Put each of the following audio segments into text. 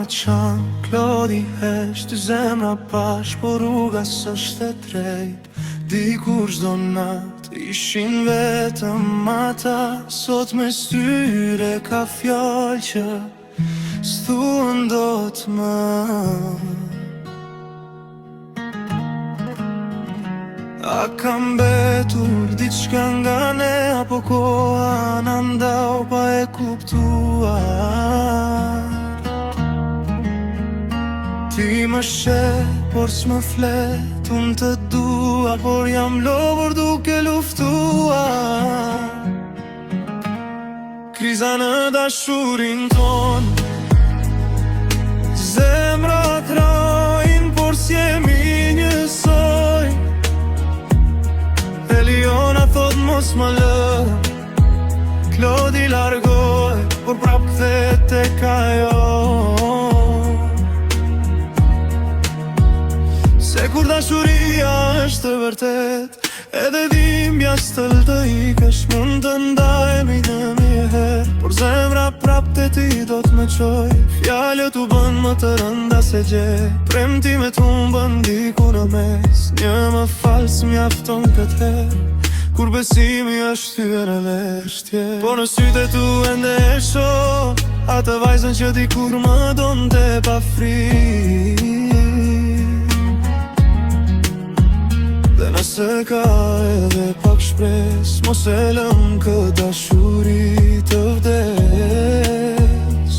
qan, klodi hesht, dy zemra pash, por rruga s'është e drejt. Dikur çdo nat ishin vetëm ata, sot me styre ka fjallë që s'thuan dot më. A kam mbetur diçka nga ne, apo koha na ndau pa e kuptuar? Ti më sheh, por s'më flet, unë të dua, por jam lodhur duke luftuar. Kriza në dashurin ton, zemrat rajnë, por s'jemi njësoj. Eliona thot mos më lë, Klodi largoj, por prap kthet tek ajo. Se kur dashuria është e vërtet, edhe dhimbja s'të të ikesh, mund të ndajemi në njëherë, por zemra prap te ti do t'me qoj. Fjalët u bën më të rënda se gjej, premtimet humbën diku në mes. Një më falë s'mjafton këtë herë, kur besimi është hyer e veshtje. Po në sytë e tu ende e shoh atë vajzën që dikur më donte pa frikë. Dhe nëse ka edhe pak shpres, mos e lëm këtë dashuri të vdes.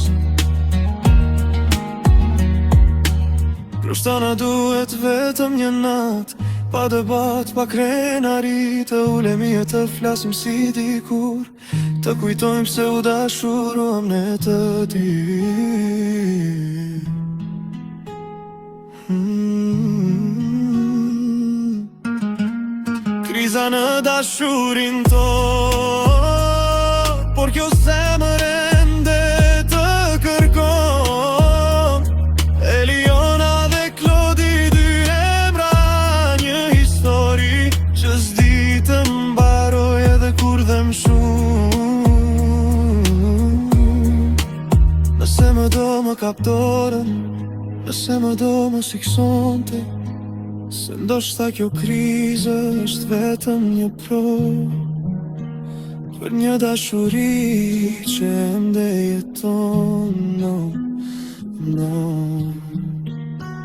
Ndoshta na duhet vetëm një nat, pa debat, pa krenari, të ulemi e të flasim si dikur, të kujtojmë se u dashuruam ne të dy. Kriza në dashurin ton, por kjo zemër ende të kërkon. Eliona dhe Klodi, dy emra, një histori që s'di të mbaroj edhe kur dhem shumë. Nëse më do më kap dorën, nëse më do më siksonte, se ndoshta kjo krizë është vetëm një provë për një dashuri që ende jeton, no.